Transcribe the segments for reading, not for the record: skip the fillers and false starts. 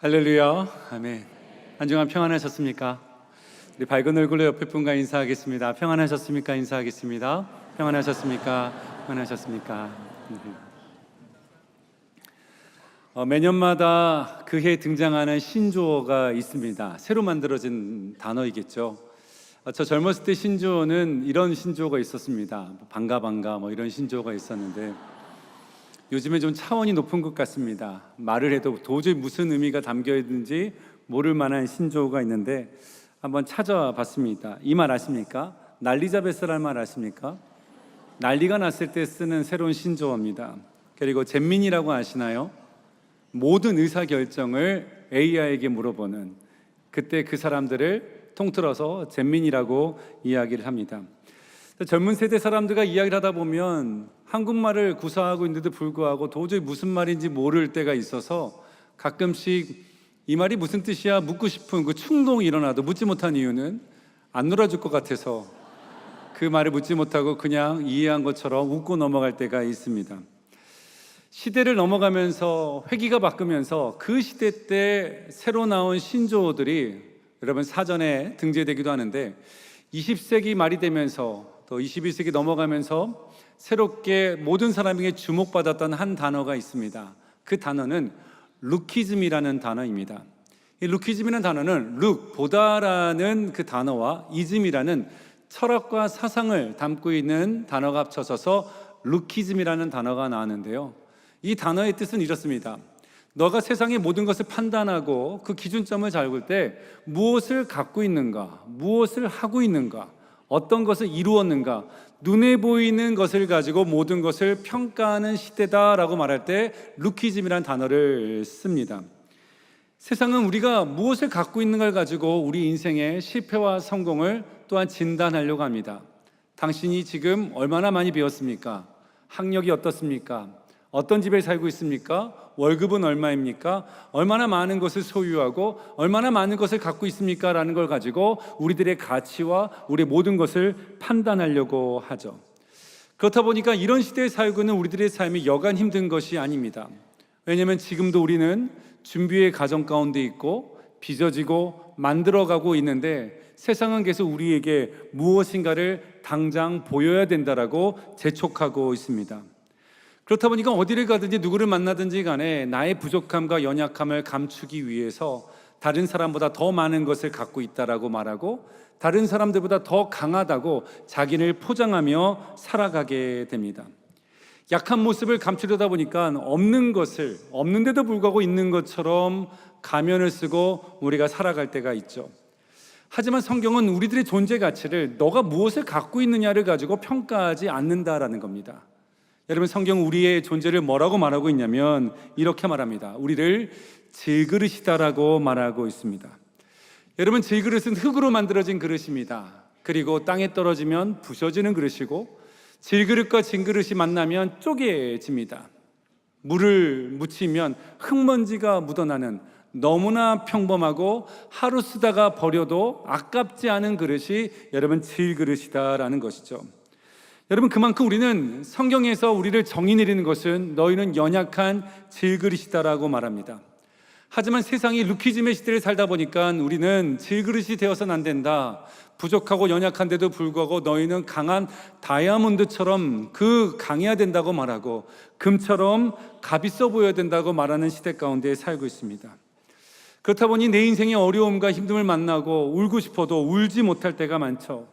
할렐루야, 아멘. 한 주간 평안하셨습니까? 우리 밝은 얼굴로 옆에 분과 인사하겠습니다. 평안하셨습니까? 인사하겠습니다. 평안하셨습니까? 평안하셨습니까? 매년마다 그 해 등장하는 신조어가 있습니다. 새로 만들어진 단어이겠죠. 저 젊었을 때 신조어는 이런 신조어가 있었습니다. 반가 이런 신조어가 있었는데 요즘에 좀 차원이 높은 것 같습니다. 말을 해도 도저히 무슨 의미가 담겨 있는지 모를 만한 신조어가 있는데 한번 찾아봤습니다. 이 말 아십니까? 난리자베스라는 말 아십니까? 난리가 났을 때 쓰는 새로운 신조어입니다. 그리고 잼민이라고 아시나요? 모든 의사결정을 AI에게 물어보는, 그때 그 사람들을 통틀어서 잼민이라고 이야기를 합니다. 젊은 세대 사람들과 이야기를 하다 보면 한국말을 구사하고 있는데도 불구하고 도저히 무슨 말인지 모를 때가 있어서 가끔씩 이 말이 무슨 뜻이야 묻고 싶은 그 충동이 일어나도 묻지 못한 이유는 안 놀아줄 것 같아서 그 말을 묻지 못하고 그냥 이해한 것처럼 웃고 넘어갈 때가 있습니다. 시대를 넘어가면서 회기가 바뀌면서 그 시대 때 새로 나온 신조어들이 여러분 사전에 등재되기도 하는데 20세기 말이 되면서 또 21세기 넘어가면서 새롭게 모든 사람에게 주목받았던 한 단어가 있습니다. 그 단어는 루키즘이라는 단어입니다. 이 루키즘이라는 단어는 룩, 보다라는 그 단어와 이즘이라는 철학과 사상을 담고 있는 단어가 합쳐져서 루키즘이라는 단어가 나왔는데요. 이 단어의 뜻은 이렇습니다. 너가 세상의 모든 것을 판단하고 그 기준점을 잘 볼 때 무엇을 갖고 있는가, 무엇을 하고 있는가, 어떤 것을 이루었는가, 눈에 보이는 것을 가지고 모든 것을 평가하는 시대다라고 말할 때 루키즘이라는 단어를 씁니다. 세상은 우리가 무엇을 갖고 있는 걸 가지고 우리 인생의 실패와 성공을 또한 진단하려고 합니다. 당신이 지금 얼마나 많이 배웠습니까? 학력이 어떻습니까? 어떤 집에 살고 있습니까? 월급은 얼마입니까? 얼마나 많은 것을 소유하고 얼마나 많은 것을 갖고 있습니까? 라는 걸 가지고 우리들의 가치와 우리의 모든 것을 판단하려고 하죠. 그렇다 보니까 이런 시대에 살고 있는 우리들의 삶이 여간 힘든 것이 아닙니다. 왜냐하면 지금도 우리는 준비의 과정 가운데 있고 빚어지고 만들어가고 있는데 세상은 계속 우리에게 무엇인가를 당장 보여야 된다라고 재촉하고 있습니다. 그렇다 보니까 어디를 가든지 누구를 만나든지 간에 나의 부족함과 연약함을 감추기 위해서 다른 사람보다 더 많은 것을 갖고 있다라고 말하고 다른 사람들보다 더 강하다고 자기를 포장하며 살아가게 됩니다. 약한 모습을 감추려다 보니까 없는 것을 없는데도 불구하고 있는 것처럼 가면을 쓰고 우리가 살아갈 때가 있죠. 하지만 성경은 우리들의 존재 가치를 너가 무엇을 갖고 있느냐를 가지고 평가하지 않는다라는 겁니다. 여러분, 성경은 우리의 존재를 뭐라고 말하고 있냐면 이렇게 말합니다. 우리를 질그릇이다라고 말하고 있습니다. 여러분, 질그릇은 흙으로 만들어진 그릇입니다. 그리고 땅에 떨어지면 부서지는 그릇이고 질그릇과 진그릇이 만나면 쪼개집니다. 물을 묻히면 흙먼지가 묻어나는 너무나 평범하고 하루 쓰다가 버려도 아깝지 않은 그릇이 여러분 질그릇이다라는 것이죠. 여러분, 그만큼 우리는 성경에서 우리를 정의 내리는 것은 너희는 연약한 질그릇이다라고 말합니다. 하지만 세상이 루키즘의 시대를 살다 보니까 우리는 질그릇이 되어서는 안 된다, 부족하고 연약한데도 불구하고 너희는 강한 다이아몬드처럼 그 강해야 된다고 말하고 금처럼 값 있어 보여야 된다고 말하는 시대 가운데 살고 있습니다. 그렇다 보니 내 인생의 어려움과 힘듦을 만나고 울고 싶어도 울지 못할 때가 많죠.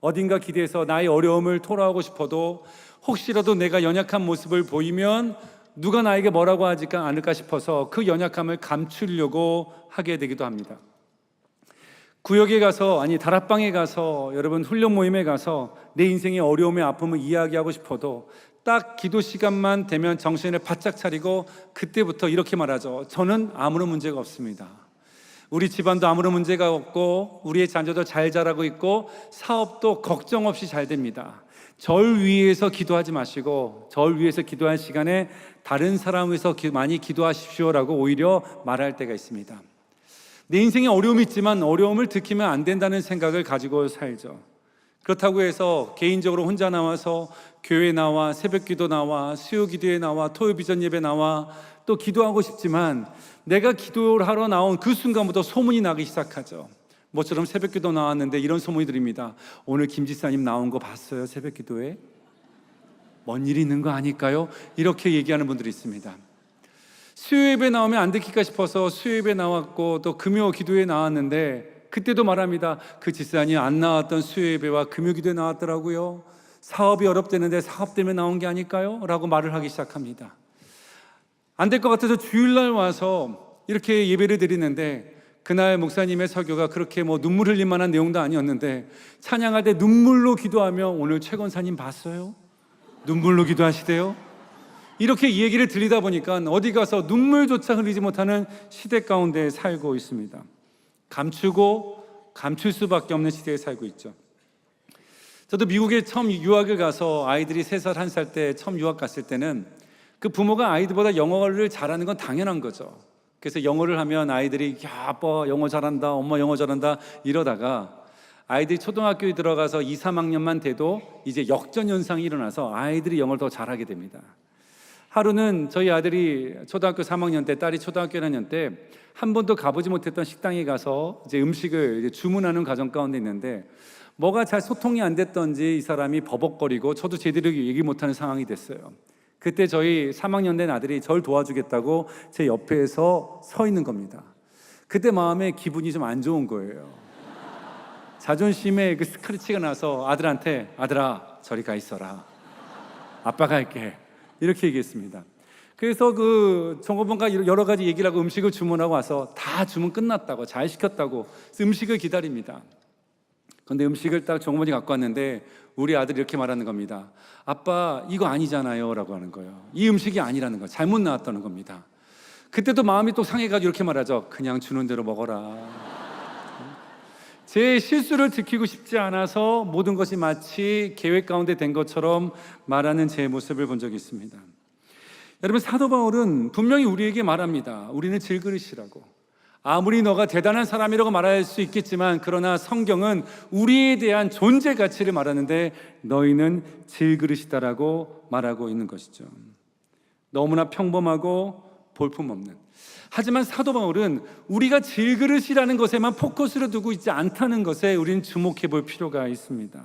어딘가 기대서 나의 어려움을 토로하고 싶어도 혹시라도 내가 연약한 모습을 보이면 누가 나에게 뭐라고 하지 않을까 싶어서 그 연약함을 감추려고 하게 되기도 합니다. 구역에 가서, 다락방에 가서, 여러분 훈련 모임에 가서 내 인생의 어려움의 아픔을 이야기하고 싶어도 딱 기도 시간만 되면 정신을 바짝 차리고 그때부터 이렇게 말하죠. 저는 아무런 문제가 없습니다. 우리 집안도 아무런 문제가 없고 우리의 자녀도 잘 자라고 있고 사업도 걱정 없이 잘 됩니다. 절 위해서 기도하지 마시고 절 위해서 기도할 시간에 다른 사람 위해서 많이 기도하십시오라고 오히려 말할 때가 있습니다. 내 인생에 어려움이 있지만 어려움을 들키면 안 된다는 생각을 가지고 살죠. 그렇다고 해서 개인적으로 혼자 나와서 교회 나와 새벽기도 나와 수요기도에 나와 토요 비전 예배 나와 또 기도하고 싶지만 내가 기도를 하러 나온 그 순간부터 소문이 나기 시작하죠. 모처럼 새벽기도 나왔는데 이런 소문이 들립니다. 오늘 김 지사님 나온 거 봤어요? 새벽기도에? 뭔 일이 있는 거 아닐까요? 이렇게 얘기하는 분들이 있습니다. 수요예배 나오면 안 듣기가 싶어서 수요예배 나왔고 또 금요 기도에 나왔는데 그때도 말합니다. 그 지사님 안 나왔던 수요예배와 금요 기도에 나왔더라고요. 사업이 어렵다는데 사업 때문에 나온 게 아닐까요? 라고 말을 하기 시작합니다. 안 될 것 같아서 주일날 와서 이렇게 예배를 드리는데 그날 목사님의 설교가 그렇게 눈물 흘릴 만한 내용도 아니었는데 찬양할 때 눈물로 기도하며 오늘 최 권사님 봤어요? 눈물로 기도하시대요? 이렇게 이 얘기를 들리다 보니까 어디 가서 눈물조차 흘리지 못하는 시대 가운데 살고 있습니다. 감추고 감출 수밖에 없는 시대에 살고 있죠. 저도 미국에 처음 유학을 가서 아이들이 3살, 1살 때 처음 유학 갔을 때는 그 부모가 아이들보다 영어를 잘하는 건 당연한 거죠. 그래서 영어를 하면 아이들이 야, 아빠 영어 잘한다, 엄마 영어 잘한다 이러다가 아이들이 초등학교에 들어가서 2, 3학년만 돼도 이제 역전 현상이 일어나서 아이들이 영어를 더 잘하게 됩니다. 하루는 저희 아들이 초등학교 3학년 때, 딸이 초등학교 1학년 때 한 번도 가보지 못했던 식당에 가서 이제 음식을 이제 주문하는 과정 가운데 있는데 뭐가 잘 소통이 안 됐던지 이 사람이 버벅거리고 저도 제대로 얘기 못하는 상황이 됐어요. 그때 저희 3학년 된 아들이 저를 도와주겠다고 제 옆에서 서 있는 겁니다. 그때 마음에 기분이 좀 안 좋은 거예요. 자존심에 그 스크래치가 나서 아들한테 아들아 저리 가 있어라. 아빠가 할게. 이렇게 얘기했습니다. 그래서 그 종업원과 여러 가지 얘기를 하고 음식을 주문하고 와서 다 주문 끝났다고 잘 시켰다고 음식을 기다립니다. 그런데 음식을 딱 종업원이 갖고 왔는데 우리 아들이 이렇게 말하는 겁니다. 아빠 이거 아니잖아요 라고 하는 거예요. 이 음식이 아니라는 거 잘못 나왔다는 겁니다. 그때도 마음이 또 상해가지고 이렇게 말하죠. 그냥 주는 대로 먹어라. 제 실수를 들키고 싶지 않아서 모든 것이 마치 계획 가운데 된 것처럼 말하는 제 모습을 본 적이 있습니다. 여러분 사도 바울은 분명히 우리에게 말합니다. 우리는 질그릇이라고. 아무리 너가 대단한 사람이라고 말할 수 있겠지만 그러나 성경은 우리에 대한 존재 가치를 말하는데 너희는 질그릇이다라고 말하고 있는 것이죠. 너무나 평범하고 볼품없는. 하지만 사도 바울은 우리가 질그릇이라는 것에만 포커스를 두고 있지 않다는 것에 우리는 주목해 볼 필요가 있습니다.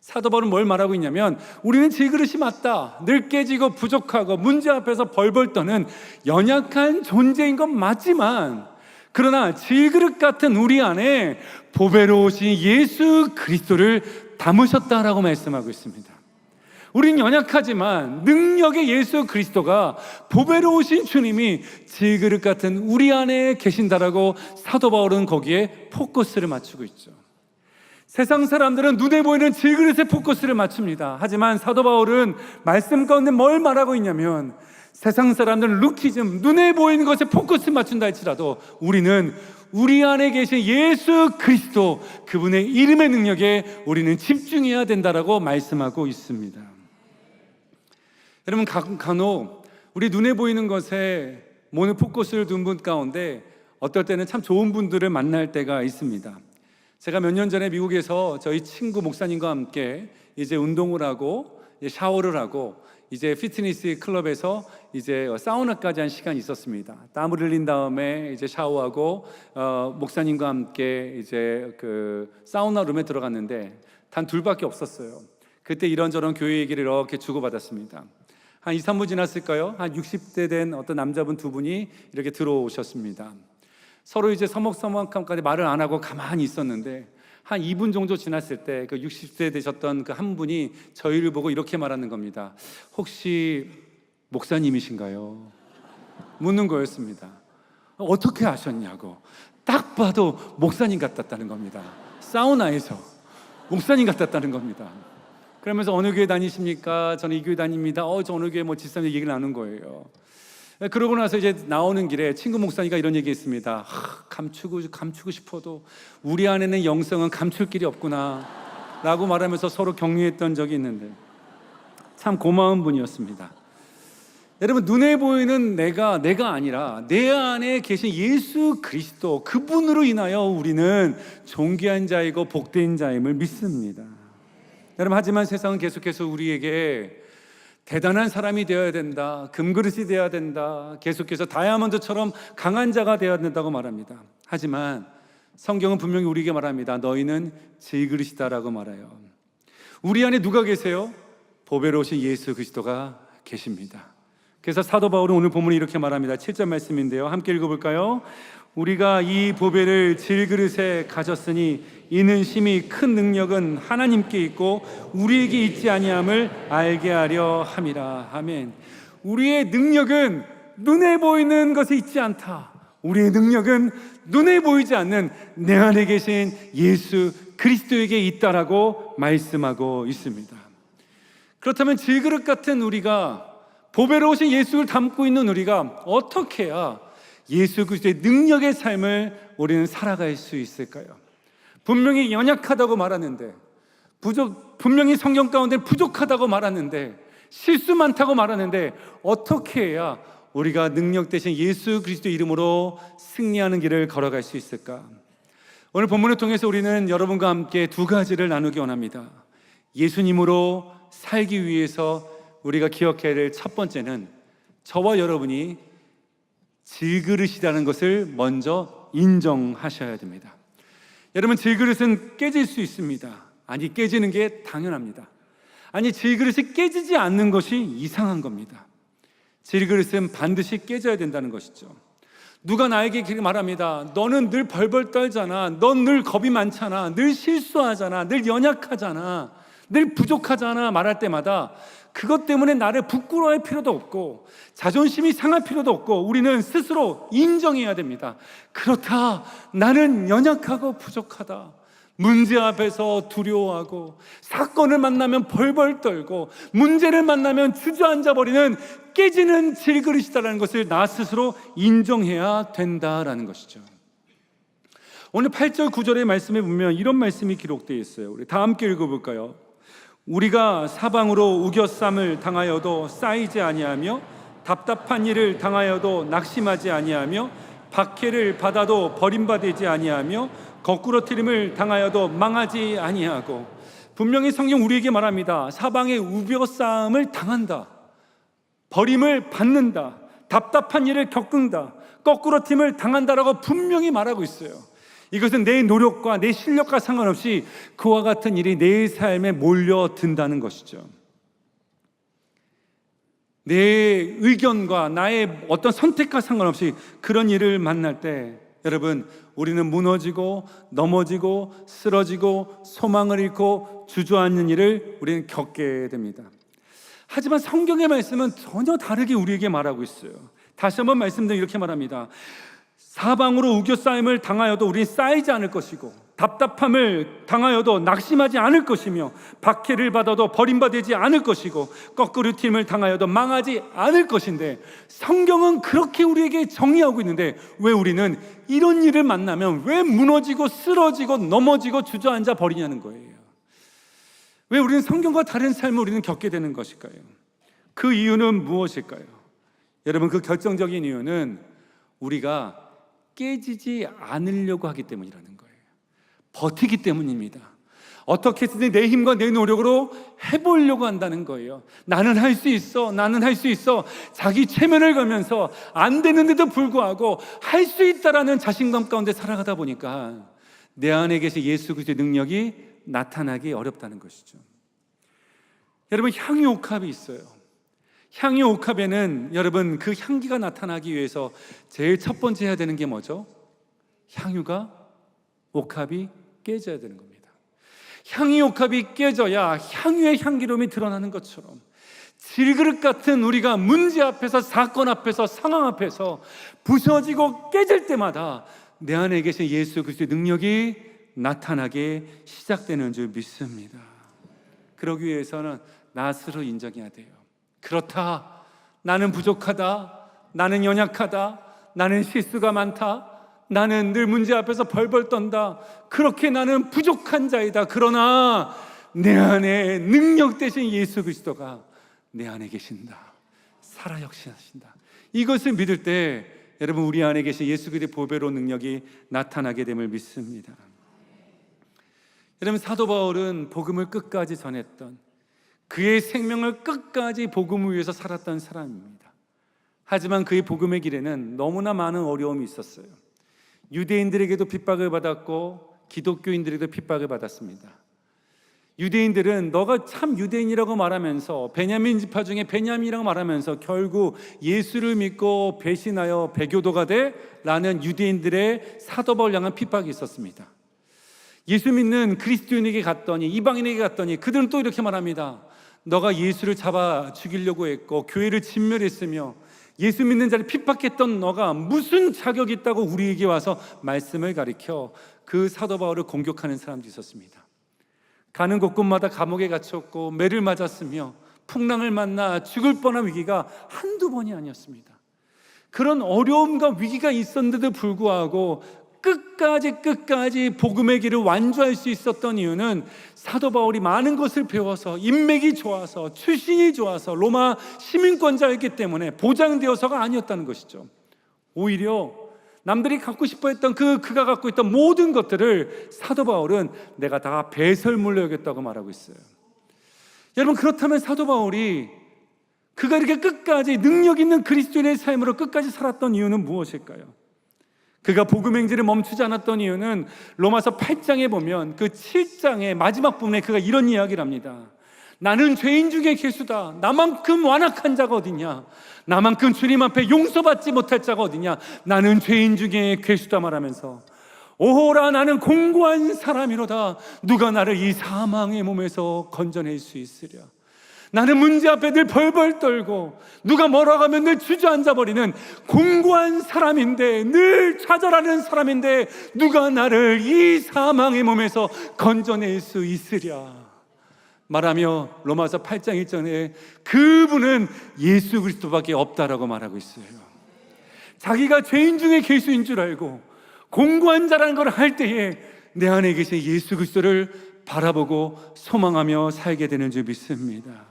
사도 바울은 뭘 말하고 있냐면 우리는 질그릇이 맞다. 늘 깨지고 부족하고 문제 앞에서 벌벌 떠는 연약한 존재인 건 맞지만 그러나 질그릇 같은 우리 안에 보배로우신 예수 그리스도를 담으셨다라고 말씀하고 있습니다. 우린 연약하지만 능력의 예수 그리스도가 보배로우신 주님이 질그릇 같은 우리 안에 계신다라고 사도 바울은 거기에 포커스를 맞추고 있죠. 세상 사람들은 눈에 보이는 질그릇에 포커스를 맞춥니다. 하지만 사도 바울은 말씀 가운데 뭘 말하고 있냐면 세상 사람들은 루키즘, 눈에 보이는 것에 포커스 맞춘다 할지라도 우리는 우리 안에 계신 예수 그리스도 그분의 이름의 능력에 우리는 집중해야 된다라고 말씀하고 있습니다. 여러분 간혹 우리 눈에 보이는 것에 모든 포커스를 둔 분 가운데 어떨 때는 참 좋은 분들을 만날 때가 있습니다. 제가 몇 년 전에 미국에서 저희 친구 목사님과 함께 이제 운동을 하고 샤워를 하고 이제 피트니스 클럽에서 이제 사우나까지 한 시간이 있었습니다. 땀을 흘린 다음에 이제 샤워하고 목사님과 함께 이제 그 사우나 룸에 들어갔는데 단 둘밖에 없었어요. 그때 이런저런 교회 얘기를 이렇게 주고받았습니다. 한 2, 3분 지났을까요? 한 60대 된 어떤 남자분 두 분이 이렇게 들어오셨습니다. 서로 이제 서먹서먹함까지 말을 안 하고 가만히 있었는데 한 2분 정도 지났을 때 그 60세 되셨던 그 한 분이 저희를 보고 이렇게 말하는 겁니다. 혹시 목사님이신가요? 묻는 거였습니다. 어떻게 아셨냐고. 딱 봐도 목사님 같았다는 겁니다. 사우나에서 목사님 같았다는 겁니다. 그러면서 어느 교회 다니십니까? 저는 이 교회 다닙니다. 저 어느 교회 집사님 얘기를 나눈 거예요. 그러고 나서 이제 나오는 길에 친구 목사님과 이런 얘기했습니다. 감추고 싶어도 우리 안에는 영성은 감출 길이 없구나 라고 말하면서 서로 격려했던 적이 있는데 참 고마운 분이었습니다. 여러분 눈에 보이는 내가 아니라 내 안에 계신 예수 그리스도 그분으로 인하여 우리는 존귀한 자이고 복된 자임을 믿습니다. 여러분 하지만 세상은 계속해서 우리에게 대단한 사람이 되어야 된다, 금그릇이 되어야 된다, 계속해서 다이아몬드처럼 강한 자가 되어야 된다고 말합니다. 하지만 성경은 분명히 우리에게 말합니다. 너희는 질그릇이다라고 말해요. 우리 안에 누가 계세요? 보배로우신 예수 그리스도가 계십니다. 그래서 사도 바울은 오늘 본문에 이렇게 말합니다. 7절 말씀인데요, 함께 읽어볼까요? 우리가 이 보배를 질그릇에 가졌으니 이는 심히 큰 능력은 하나님께 있고 우리에게 있지 아니함을 알게 하려 함이라. 아멘. 우리의 능력은 눈에 보이는 것에 있지 않다. 우리의 능력은 눈에 보이지 않는 내 안에 계신 예수 그리스도에게 있다라고 말씀하고 있습니다. 그렇다면 질그릇 같은 우리가, 보배로우신 예수를 담고 있는 우리가 어떻게 해야 예수 그리스도의 능력의 삶을 우리는 살아갈 수 있을까요? 분명히 연약하다고 말하는데, 분명히 성경 가운데 부족하다고 말하는데, 실수 많다고 말하는데, 어떻게 해야 우리가 능력 대신 예수 그리스도 이름으로 승리하는 길을 걸어갈 수 있을까? 오늘 본문을 통해서 우리는 여러분과 함께 두 가지를 나누기 원합니다. 예수님으로 살기 위해서 우리가 기억해야 될 첫 번째는 저와 여러분이 질그릇이라는 것을 먼저 인정하셔야 됩니다. 여러분, 질그릇은 깨질 수 있습니다. 아니, 깨지는 게 당연합니다. 아니, 질그릇이 깨지지 않는 것이 이상한 겁니다. 질그릇은 반드시 깨져야 된다는 것이죠. 누가 나에게 그렇게 말합니다. 너는 늘 벌벌 떨잖아. 넌 늘 겁이 많잖아. 늘 실수하잖아. 늘 연약하잖아. 늘 부족하잖아. 말할 때마다 그것 때문에 나를 부끄러워할 필요도 없고 자존심이 상할 필요도 없고 우리는 스스로 인정해야 됩니다. 그렇다. 나는 연약하고 부족하다. 문제 앞에서 두려워하고 사건을 만나면 벌벌 떨고 문제를 만나면 주저앉아 버리는 깨지는 질그릇이다라는 것을 나 스스로 인정해야 된다라는 것이죠. 오늘 8절 9절의 말씀에 보면 이런 말씀이 기록되어 있어요. 우리 다 함께 읽어볼까요? 우리가 사방으로 우겨쌈을 당하여도 쌓이지 아니하며 답답한 일을 당하여도 낙심하지 아니하며 박해를 받아도 버림받지 아니하며 거꾸로 트림을 당하여도 망하지 아니하고. 분명히 성경 우리에게 말합니다. 사방에 우겨쌈을 당한다, 버림을 받는다, 답답한 일을 겪는다, 거꾸로 트림을 당한다라고 분명히 말하고 있어요. 이것은 내 노력과 내 실력과 상관없이 그와 같은 일이 내 삶에 몰려든다는 것이죠. 내 의견과 나의 어떤 선택과 상관없이 그런 일을 만날 때 여러분, 우리는 무너지고 넘어지고 쓰러지고 소망을 잃고 주저앉는 일을 우리는 겪게 됩니다. 하지만 성경의 말씀은 전혀 다르게 우리에게 말하고 있어요. 다시 한번 말씀드리면 이렇게 말합니다. 사방으로 우겨싸임을 당하여도 우리는 쌓이지 않을 것이고 답답함을 당하여도 낙심하지 않을 것이며 박해를 받아도 버림받지 않을 것이고 거꾸로 팀을 당하여도 망하지 않을 것인데, 성경은 그렇게 우리에게 정의하고 있는데 왜 우리는 이런 일을 만나면 왜 무너지고 쓰러지고 넘어지고 주저앉아 버리냐는 거예요. 왜 우리는 성경과 다른 삶을 우리는 겪게 되는 것일까요? 그 이유는 무엇일까요? 여러분, 그 결정적인 이유는 우리가 깨지지 않으려고 하기 때문이라는 거예요. 버티기 때문입니다. 어떻게든 내 힘과 내 노력으로 해보려고 한다는 거예요. 나는 할 수 있어, 나는 할 수 있어. 자기 체면을 걸면서 안 되는데도 불구하고 할 수 있다라는 자신감 가운데 살아가다 보니까 내 안에 계신 예수 그리스도의 능력이 나타나기 어렵다는 것이죠. 여러분, 향유옥합이 있어요. 향유옥합에는 여러분, 그 향기가 나타나기 위해서 제일 첫 번째 해야 되는 게 뭐죠? 향유가, 옥합이 깨져야 되는 겁니다. 향유옥합이 깨져야 향유의 향기로움이 드러나는 것처럼 질그릇 같은 우리가 문제 앞에서, 사건 앞에서, 상황 앞에서 부서지고 깨질 때마다 내 안에 계신 예수 그리스도의 능력이 나타나게 시작되는 줄 믿습니다. 그러기 위해서는 나 스스로 인정해야 돼요. 그렇다, 나는 부족하다, 나는 연약하다, 나는 실수가 많다, 나는 늘 문제 앞에서 벌벌 떤다, 그렇게 나는 부족한 자이다. 그러나 내 안에 능력 되신 예수 그리스도가 내 안에 계신다, 살아 역사하신다. 이것을 믿을 때 여러분, 우리 안에 계신 예수 그리스도의 보배로운 능력이 나타나게 됨을 믿습니다. 여러분, 사도 바울은 복음을 끝까지 전했던, 그의 생명을 끝까지 복음을 위해서 살았던 사람입니다. 하지만 그의 복음의 길에는 너무나 많은 어려움이 있었어요. 유대인들에게도 핍박을 받았고 기독교인들에게도 핍박을 받았습니다. 유대인들은 너가 참 유대인이라고 말하면서, 베냐민 지파 중에 베냐민이라고 말하면서 결국 예수를 믿고 배신하여 배교도가 돼 라는 유대인들의 사도 바울 향한 핍박이 있었습니다. 예수 믿는 그리스도인에게 갔더니, 이방인에게 갔더니 그들은 또 이렇게 말합니다. 너가 예수를 잡아 죽이려고 했고 교회를 진멸했으며 예수 믿는 자를 핍박했던 너가 무슨 자격이 있다고 우리에게 와서 말씀을 가리켜 그 사도 바울을 공격하는 사람도 있었습니다. 가는 곳곳마다 감옥에 갇혔고 매를 맞았으며 풍랑을 만나 죽을 뻔한 위기가 한두 번이 아니었습니다. 그런 어려움과 위기가 있었는데도 불구하고 끝까지 복음의 길을 완주할 수 있었던 이유는 사도 바울이 많은 것을 배워서, 인맥이 좋아서, 출신이 좋아서, 로마 시민권자였기 때문에 보장되어서가 아니었다는 것이죠. 오히려 남들이 갖고 싶어 했던 그가 갖고 있던 모든 것들을 사도 바울은 내가 다 배설물로 여겼다고 말하고 있어요. 여러분, 그렇다면 사도 바울이 그가 이렇게 끝까지 능력 있는 그리스도인의 삶으로 끝까지 살았던 이유는 무엇일까요? 그가 복음 행진을 멈추지 않았던 이유는 로마서 8장에 보면 그 7장의 마지막 부분에 그가 이런 이야기를 합니다. 나는 죄인 중에 괴수다. 나만큼 완악한 자가 어디냐? 나만큼 주님 앞에 용서받지 못할 자가 어디냐? 나는 죄인 중에 괴수다 말하면서, 오호라 나는 공고한 사람이로다. 누가 나를 이 사망의 몸에서 건져낼 수 있으랴? 나는 문제 앞에 늘 벌벌 떨고 누가 뭐라고 하면 늘 주저앉아 버리는 공고한 사람인데, 늘 좌절하는 사람인데 누가 나를 이 사망의 몸에서 건져낼 수 있으랴? 말하며 로마서 8장 1절에 그분은 예수 그리스도밖에 없다라고 말하고 있어요. 자기가 죄인 중에 괴수인 줄 알고 공고한 자라는 걸 할 때에 내 안에 계신 예수 그리스도를 바라보고 소망하며 살게 되는 줄 믿습니다.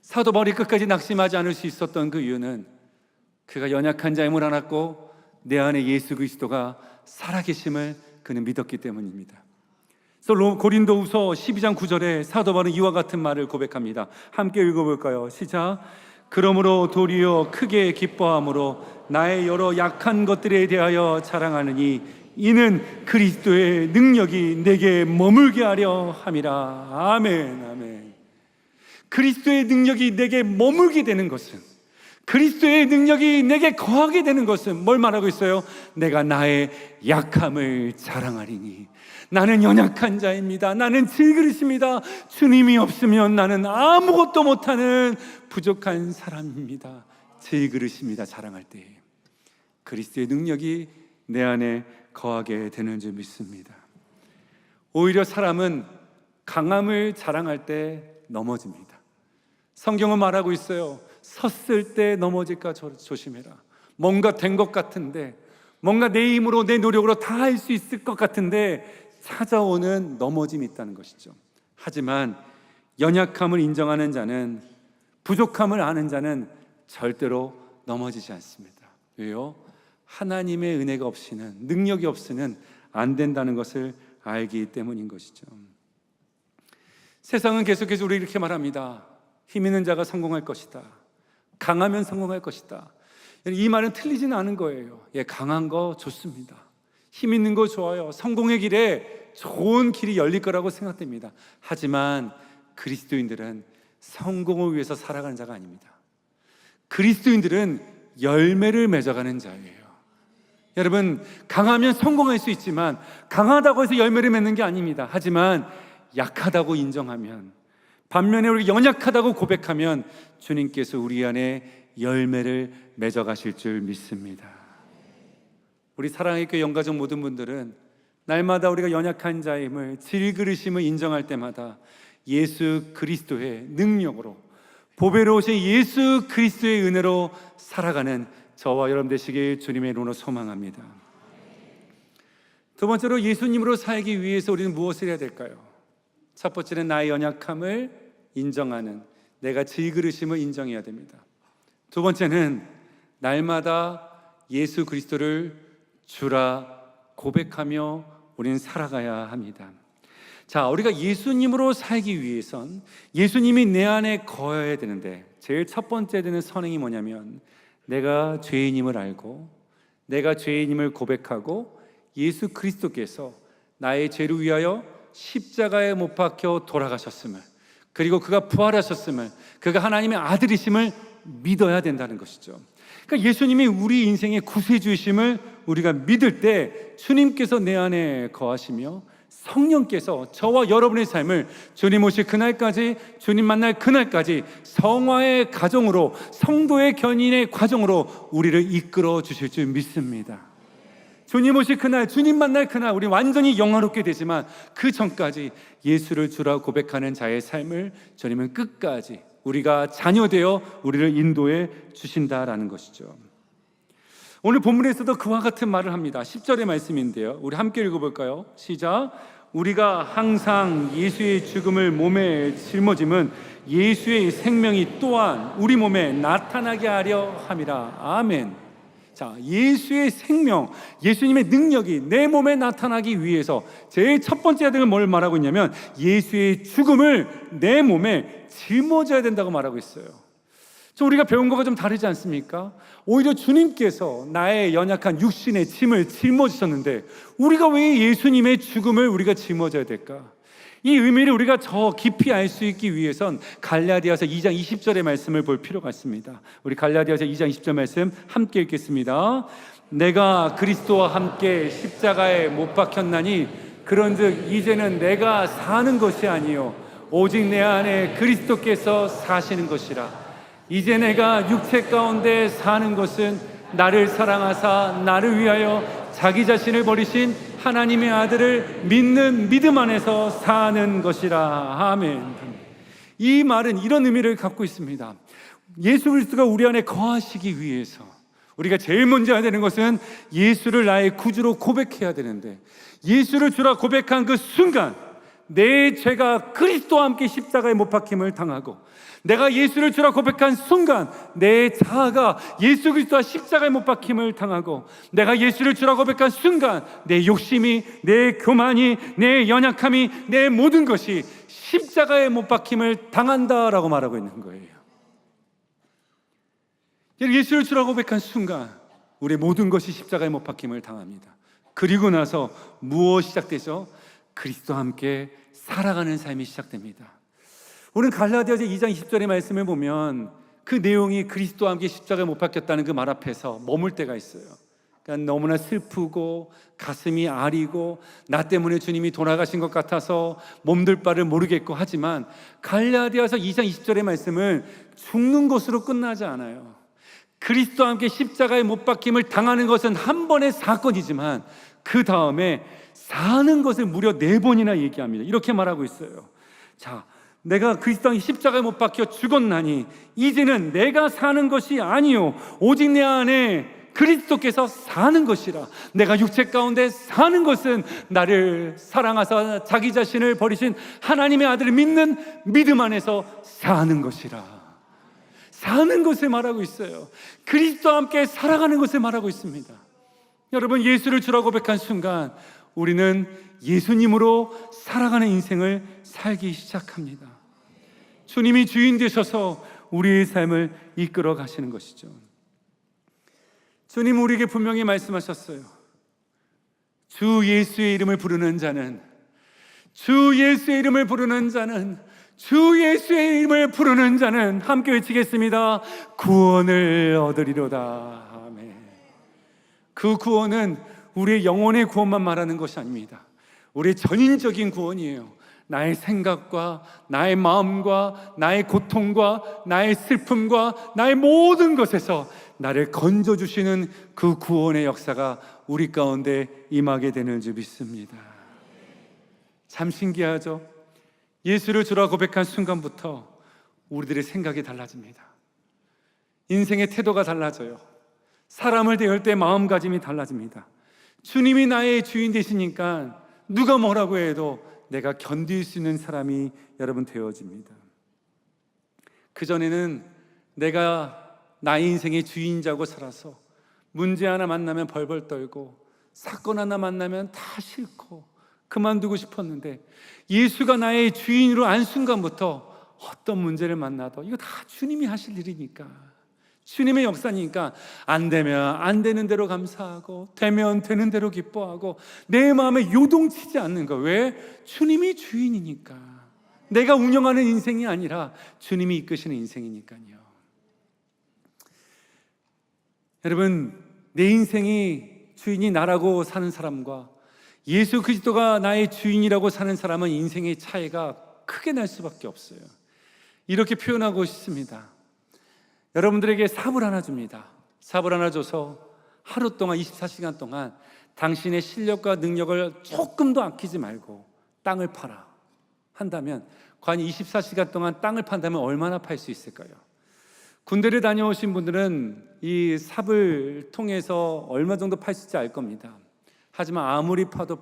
사도 바울이 끝까지 낙심하지 않을 수 있었던 그 이유는 그가 연약한 자임을 알았고 내 안에 예수 그리스도가 살아계심을 그는 믿었기 때문입니다. 그래서 고린도후서 12장 9절에 사도 바울은 이와 같은 말을 고백합니다. 함께 읽어볼까요? 시작. 그러므로 도리어 크게 기뻐함으로 나의 여러 약한 것들에 대하여 자랑하느니 이는 그리스도의 능력이 내게 머물게 하려 함이라. 아멘, 아멘. 그리스도의 능력이 내게 머물게 되는 것은, 그리스도의 능력이 내게 거하게 되는 것은 뭘 말하고 있어요? 내가 나의 약함을 자랑하리니. 나는 연약한 자입니다. 나는 질그릇입니다. 주님이 없으면 나는 아무것도 못하는 부족한 사람입니다. 질그릇입니다. 자랑할 때 그리스도의 능력이 내 안에 거하게 되는 줄 믿습니다. 오히려 사람은 강함을 자랑할 때 넘어집니다. 성경은 말하고 있어요. 섰을 때 넘어질까 조심해라. 뭔가 된 것 같은데, 뭔가 내 힘으로 내 노력으로 다 할 수 있을 것 같은데 찾아오는 넘어짐이 있다는 것이죠. 하지만 연약함을 인정하는 자는, 부족함을 아는 자는 절대로 넘어지지 않습니다. 왜요? 하나님의 은혜가 없이는, 능력이 없이는 안 된다는 것을 알기 때문인 것이죠. 세상은 계속해서 우리 이렇게 말합니다. 힘 있는 자가 성공할 것이다. 강하면 성공할 것이다. 이 말은 틀리지는 않은 거예요. 예, 강한 거 좋습니다. 힘 있는 거 좋아요. 성공의 길에 좋은 길이 열릴 거라고 생각됩니다. 하지만 그리스도인들은 성공을 위해서 살아가는 자가 아닙니다. 그리스도인들은 열매를 맺어가는 자예요. 여러분, 강하면 성공할 수 있지만 강하다고 해서 열매를 맺는 게 아닙니다. 하지만 약하다고 인정하면, 반면에 우리가 연약하다고 고백하면 주님께서 우리 안에 열매를 맺어가실 줄 믿습니다. 우리 사랑의 교회 영가족 모든 분들은 날마다 우리가 연약한 자임을, 질그릇임을 인정할 때마다 예수 그리스도의 능력으로, 보배로우신 예수 그리스도의 은혜로 살아가는 저와 여러분 되시길 주님의 이름으로 소망합니다. 두 번째로, 예수님으로 살기 위해서 우리는 무엇을 해야 될까요? 첫 번째는 나의 연약함을 인정하는, 내가 질그릇임을 인정해야 됩니다. 두 번째는 날마다 예수 그리스도를 주라 고백하며 우리는 살아가야 합니다. 자, 우리가 예수님으로 살기 위해선 예수님이 내 안에 거해야 되는데, 제일 첫 번째 되는 선행이 뭐냐면, 내가 죄인임을 알고 내가 죄인임을 고백하고 예수 그리스도께서 나의 죄를 위하여 십자가에 못 박혀 돌아가셨음을, 그리고 그가 부활하셨음을, 그가 하나님의 아들이심을 믿어야 된다는 것이죠. 그러니까 예수님이 우리 인생의 구세주이심을 우리가 믿을 때 주님께서 내 안에 거하시며 성령께서 저와 여러분의 삶을 주님 오실 그날까지, 주님 만날 그날까지 성화의 가정으로, 성도의 견인의 과정으로 우리를 이끌어 주실 줄 믿습니다. 주님 오실 그날, 주님 만날 그날 우리 완전히 영화롭게 되지만 그 전까지 예수를 주라 고백하는 자의 삶을 주님은 끝까지 우리가 자녀되어 우리를 인도해 주신다라는 것이죠. 오늘 본문에서도 그와 같은 말을 합니다. 10절의 말씀인데요, 우리 함께 읽어볼까요? 시작. 우리가 항상 예수의 죽음을 몸에 짊어짐은 예수의 생명이 또한 우리 몸에 나타나게 하려 함이라. 아멘. 자, 예수의 생명, 예수님의 능력이 내 몸에 나타나기 위해서 제일 첫 번째 등은 뭘 말하고 있냐면 예수의 죽음을 내 몸에 짊어져야 된다고 말하고 있어요. 우리가 배운 거가 좀 다르지 않습니까? 오히려 주님께서 나의 연약한 육신의 짐을 짊어지셨는데 우리가 왜 예수님의 죽음을 우리가 짊어져야 될까? 이 의미를 우리가 더 깊이 알 수 있기 위해선 갈라디아서 2장 20절의 말씀을 볼 필요가 있습니다. 우리 갈라디아서 2장 20절 말씀 함께 읽겠습니다. 내가 그리스도와 함께 십자가에 못 박혔나니 그런즉 이제는 내가 사는 것이 아니요 오직 내 안에 그리스도께서 사시는 것이라. 이제 내가 육체 가운데 사는 것은 나를 사랑하사 나를 위하여 자기 자신을 버리신 하나님의 아들을 믿는 믿음 안에서 사는 것이라. 아멘. 이 말은 이런 의미를 갖고 있습니다. 예수 그리스도가 우리 안에 거하시기 위해서 우리가 제일 먼저 해야 되는 것은 예수를 나의 구주로 고백해야 되는데, 예수를 주라 고백한 그 순간 내 죄가 그리스도와 함께 십자가에 못 박힘을 당하고, 내가 예수를 주라 고백한 순간 내 자아가 예수 그리스도와 십자가에 못 박힘을 당하고, 내가 예수를 주라 고백한 순간 내 욕심이, 내 교만이, 내 연약함이, 내 모든 것이 십자가에 못 박힘을 당한다라고 말하고 있는 거예요. 예수를 주라 고백한 순간 우리의 모든 것이 십자가에 못 박힘을 당합니다. 그리고 나서 무엇이 시작되죠? 그리스도와 함께 살아가는 삶이 시작됩니다. 오늘 갈라디아서 2장 20절의 말씀을 보면 그 내용이 그리스도와 함께 십자가에 못 박혔다는 그 말 앞에서 머물 때가 있어요. 그러니까 너무나 슬프고 가슴이 아리고 나 때문에 주님이 돌아가신 것 같아서 몸둘 바를 모르겠고 하지만, 갈라디아서 2장 20절의 말씀은 죽는 것으로 끝나지 않아요. 그리스도와 함께 십자가에 못 박힘을 당하는 것은 한 번의 사건이지만 그 다음에 사는 것을 무려 4번이나 얘기합니다. 이렇게 말하고 있어요. 자, 내가 그리스도와 십자가에 못 박혀 죽었나니 이제는 내가 사는 것이 아니요 오직 내 안에 그리스도께서 사는 것이라. 내가 육체 가운데 사는 것은 나를 사랑하사 자기 자신을 버리신 하나님의 아들을 믿는 믿음 안에서 사는 것이라. 사는 것을 말하고 있어요. 그리스도와 함께 살아가는 것을 말하고 있습니다. 여러분, 예수를 주라 고백한 순간 우리는 예수님으로 살아가는 인생을 살기 시작합니다. 주님이 주인 되셔서 우리의 삶을 이끌어 가시는 것이죠. 주님 우리에게 분명히 말씀하셨어요. 주 예수의 이름을 부르는 자는, 주 예수의 이름을 부르는 자는, 주 예수의 이름을 부르는 자는, 함께 외치겠습니다. 구원을 얻으리로다. 아멘. 그 구원은 우리의 영혼의 구원만 말하는 것이 아닙니다. 우리의 전인적인 구원이에요. 나의 생각과 나의 마음과 나의 고통과 나의 슬픔과 나의 모든 것에서 나를 건져주시는 그 구원의 역사가 우리 가운데 임하게 되는 줄 믿습니다. 참 신기하죠? 예수를 주라 고백한 순간부터 우리들의 생각이 달라집니다. 인생의 태도가 달라져요. 사람을 대할 때 마음가짐이 달라집니다. 주님이 나의 주인 되시니까 누가 뭐라고 해도 내가 견딜 수 있는 사람이 여러분 되어집니다. 그전에는 내가 나의 인생의 주인자고 살아서 문제 하나 만나면 벌벌 떨고 사건 하나 만나면 다 싫고 그만두고 싶었는데 예수가 나의 주인으로 안 순간부터 어떤 문제를 만나도 이거 다 주님이 하실 일이니까, 주님의 역사니까 안 되면 안 되는 대로 감사하고 되면 되는 대로 기뻐하고 내 마음에 요동치지 않는 거. 왜? 주님이 주인이니까. 내가 운영하는 인생이 아니라 주님이 이끄시는 인생이니까요. 여러분, 내 인생이 주인이 나라고 사는 사람과 예수 그리스도가 나의 주인이라고 사는 사람은 인생의 차이가 크게 날 수밖에 없어요. 이렇게 표현하고 싶습니다. 여러분들에게 삽을 하나 줍니다. 삽을 하나 줘서 하루 동안 24시간 동안 당신의 실력과 능력을 조금도 아끼지 말고 땅을 팔아 한다면, 과연 24시간 동안 땅을 판다면 얼마나 팔 수 있을까요? 군대를 다녀오신 분들은 이 삽을 통해서 얼마 정도 팔 수 있을지 알 겁니다. 하지만 아무리 파도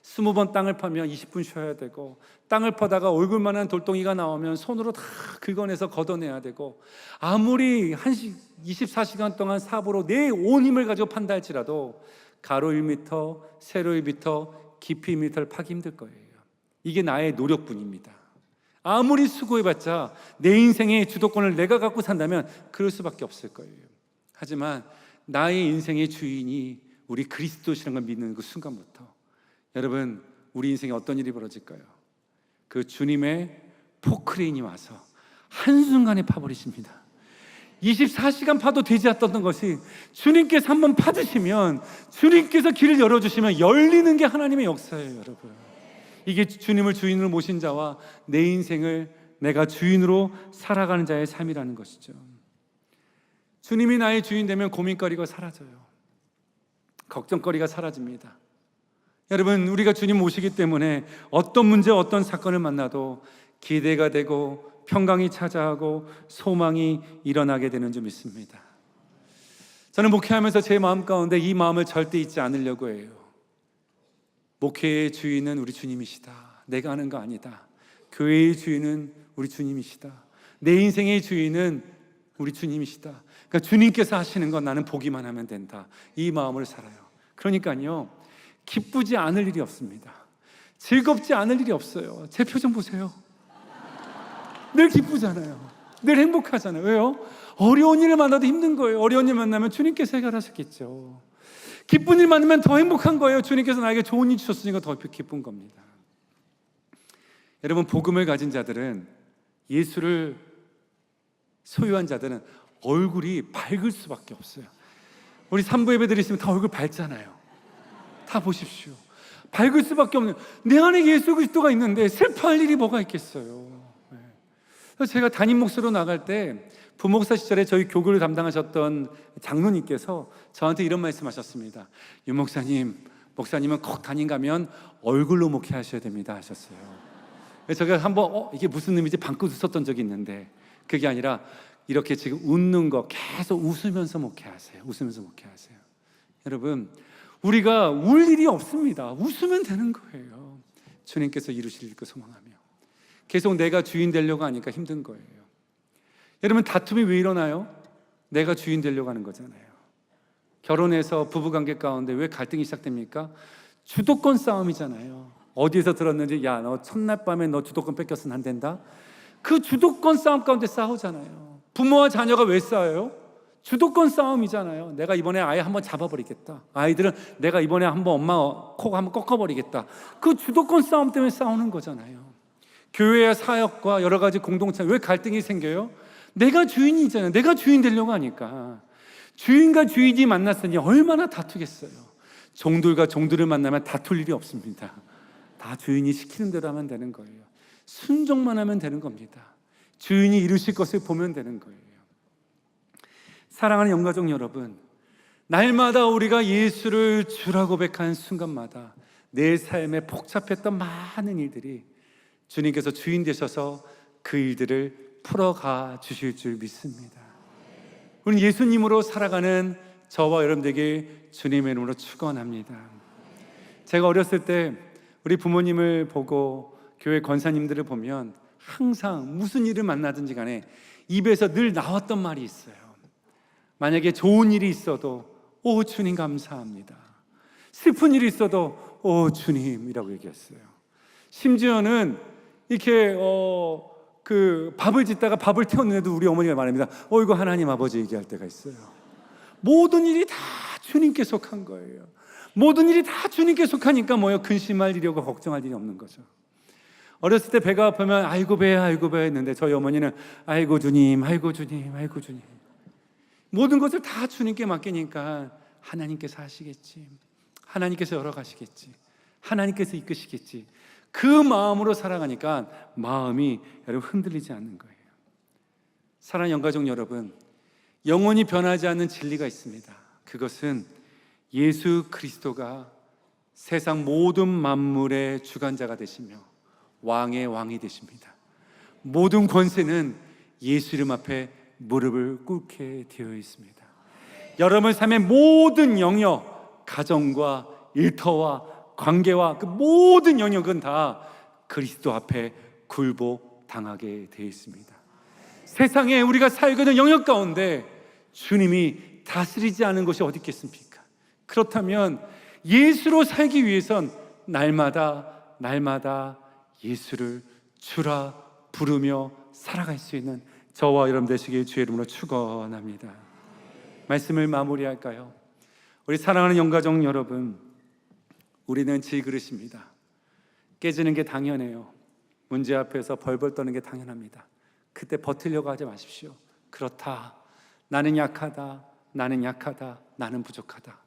20번 땅을 파면 20분 쉬어야 되고, 땅을 파다가 얼굴만한 돌덩이가 나오면 손으로 다 긁어내서 걷어내야 되고, 아무리 24시간 동안 삽으로 내 온 힘을 가지고 판다 할지라도 가로 1m, 세로 1m, 깊이 1m를 파기 힘들 거예요. 이게 나의 노력뿐입니다. 아무리 수고해봤자 내 인생의 주도권을 내가 갖고 산다면 그럴 수밖에 없을 거예요. 하지만 나의 인생의 주인이 우리 그리스도시라는 걸 믿는 그 순간부터, 여러분, 우리 인생에 어떤 일이 벌어질까요? 그 주님의 포크레인이 와서 한순간에 파버리십니다. 24시간 파도 되지 않았던 것이 주님께서 한번 파주시면, 주님께서 길을 열어주시면 열리는 게 하나님의 역사예요. 여러분, 이게 주님을 주인으로 모신 자와 내 인생을 내가 주인으로 살아가는 자의 삶이라는 것이죠. 주님이 나의 주인 되면 고민거리가 사라져요. 걱정거리가 사라집니다. 여러분, 우리가 주님 모시기 때문에 어떤 문제, 어떤 사건을 만나도 기대가 되고 평강이 찾아오고 소망이 일어나게 되는 줄 믿습니다. 저는 목회하면서 제 마음 가운데 이 마음을 절대 잊지 않으려고 해요. 목회의 주인은 우리 주님이시다. 내가 하는 거 아니다. 교회의 주인은 우리 주님이시다. 내 인생의 주인은 우리 주님이시다. 그러니까 주님께서 하시는 건 나는 보기만 하면 된다. 이 마음으로 살아요. 그러니까요, 기쁘지 않을 일이 없습니다. 즐겁지 않을 일이 없어요. 제 표정 보세요. 늘 기쁘잖아요. 늘 행복하잖아요. 왜요? 어려운 일을 만나도 힘든 거예요. 어려운 일 만나면 주님께서 해결하셨겠죠. 기쁜 일 만나면 더 행복한 거예요. 주님께서 나에게 좋은 일 주셨으니까 더 기쁜 겁니다. 여러분, 복음을 가진 자들은, 예수를 소유한 자들은 얼굴이 밝을 수밖에 없어요. 우리 산부 예배들 있으면 다 얼굴 밝잖아요. 다 보십시오. 밝을 수밖에 없는, 내 안에 예수 그리스도가 있는데 슬퍼할 일이 뭐가 있겠어요. 그래서 제가 담임 목사로 나갈 때 부목사 시절에 저희 교구를 담당하셨던 장로님께서 저한테 이런 말씀하셨습니다. 유 목사님, 목사님은 꼭 담임 가면 얼굴로 목회하셔야 됩니다 하셨어요. 그래서 제가 한번 이게 무슨 의미인지 방긋 웃었던 적이 있는데, 그게 아니라 이렇게 지금 웃는 거 계속 웃으면서 목회하세요. 웃으면서 목회하세요. 여러분, 우리가 울 일이 없습니다. 웃으면 되는 거예요. 주님께서 이루실 그 소망하며. 계속 내가 주인 되려고 하니까 힘든 거예요. 여러분, 다툼이 왜 일어나요? 내가 주인 되려고 하는 거잖아요. 결혼해서 부부관계 가운데 왜 갈등이 시작됩니까? 주도권 싸움이잖아요. 어디에서 들었는지, 야, 너 첫날 밤에 너 주도권 뺏겼으면 안 된다. 그 주도권 싸움 가운데 싸우잖아요. 부모와 자녀가 왜 싸워요? 주도권 싸움이잖아요. 내가 이번에 아이 한번 잡아버리겠다. 아이들은 내가 이번에 한번 엄마 코 한번 꺾어버리겠다. 그 주도권 싸움 때문에 싸우는 거잖아요. 교회와 사역과 여러 가지 공동체, 왜 갈등이 생겨요? 내가 주인이잖아요. 내가 주인 되려고 하니까. 주인과 주인이 만났으니 얼마나 다투겠어요. 종들과 종들을 만나면 다툴 일이 없습니다. 다 주인이 시키는 대로 하면 되는 거예요. 순종만 하면 되는 겁니다. 주인이 이루실 것을 보면 되는 거예요. 사랑하는 영가족 여러분, 날마다 우리가 예수를 주라 고백하는 순간마다 내 삶에 복잡했던 많은 일들이 주님께서 주인 되셔서 그 일들을 풀어가 주실 줄 믿습니다. 우리는 예수님으로 살아가는 저와 여러분들에게 주님의 이름으로 축원합니다. 제가 어렸을 때 우리 부모님을 보고 교회 권사님들을 보면 항상 무슨 일을 만나든지 간에 입에서 늘 나왔던 말이 있어요. 만약에 좋은 일이 있어도 오 주님 감사합니다. 슬픈 일이 있어도 오 주님이라고 얘기했어요. 심지어는 이렇게 그 밥을 짓다가 밥을 태웠는데도 우리 어머니가 말합니다. 이거 하나님 아버지 얘기할 때가 있어요. 모든 일이 다 주님께 속한 거예요. 모든 일이 다 주님께 속하니까 뭐요? 근심할 일이고 걱정할 일이 없는 거죠. 어렸을 때 배가 아프면 아이고 배 했는데 저희 어머니는 아이고 주님, 아이고 주님, 아이고 주님. 모든 것을 다 주님께 맡기니까 하나님께서 하시겠지, 하나님께서 열어가시겠지, 하나님께서 이끄시겠지, 그 마음으로 살아가니까 마음이 여러분 흔들리지 않는 거예요. 사랑하는 영가족 여러분, 영원히 변하지 않는 진리가 있습니다. 그것은 예수 그리스도가 세상 모든 만물의 주관자가 되시며 왕의 왕이 되십니다. 모든 권세는 예수 이름 앞에 무릎을 꿇게 되어 있습니다. 여러분 삶의 모든 영역, 가정과 일터와 관계와 그 모든 영역은 다 그리스도 앞에 굴복당하게 되어 있습니다. 세상에 우리가 살고 있는 영역 가운데 주님이 다스리지 않은 것이 어디 있겠습니까? 그렇다면 예수로 살기 위해선 날마다 예수를 주라 부르며 살아갈 수 있는 저와 여러분 되시길 주의 이름으로 축원합니다. 말씀을 마무리할까요? 우리 사랑하는 영가족 여러분, 우리는 질그릇입니다. 깨지는 게 당연해요. 문제 앞에서 벌벌 떠는 게 당연합니다. 그때 버티려고 하지 마십시오. 그렇다, 나는 약하다, 나는 부족하다.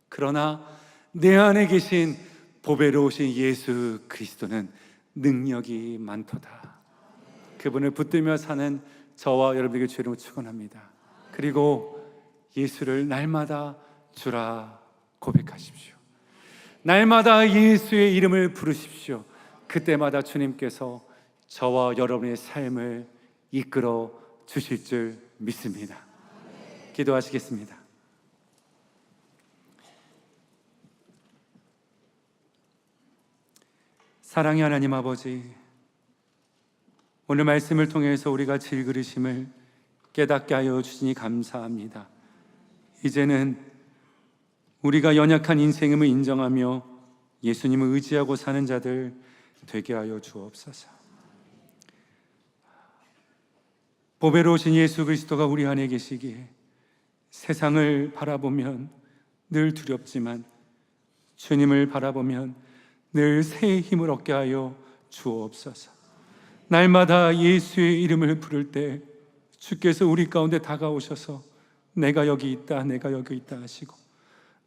그러나 내 안에 계신 보배로우신 예수 그리스도는 능력이 많도다. 그분을 붙들며 사는 저와 여러분에게 주의 이름으로 축원합니다. 그리고 예수를 날마다 주라 고백하십시오. 날마다 예수의 이름을 부르십시오. 그때마다 주님께서 저와 여러분의 삶을 이끌어 주실 줄 믿습니다. 기도하시겠습니다. 사랑의 하나님 아버지, 오늘 말씀을 통해서 우리가 질그릇임을 깨닫게 하여 주시니 감사합니다. 이제는 우리가 연약한 인생임을 인정하며 예수님을 의지하고 사는 자들 되게 하여 주옵소서. 보배로우신 예수 그리스도가 우리 안에 계시기에 세상을 바라보면 늘 두렵지만 주님을 바라보면 늘 새 힘을 얻게 하여 주옵소서. 날마다 예수의 이름을 부를 때 주께서 우리 가운데 다가오셔서 내가 여기 있다 하시고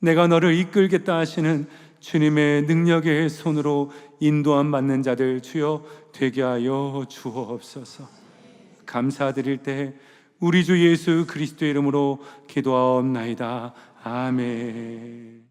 내가 너를 이끌겠다 하시는 주님의 능력의 손으로 인도함 받는 자들 주여 되게 하여 주옵소서. 감사드릴 때 우리 주 예수 그리스도의 이름으로 기도하옵나이다. 아멘.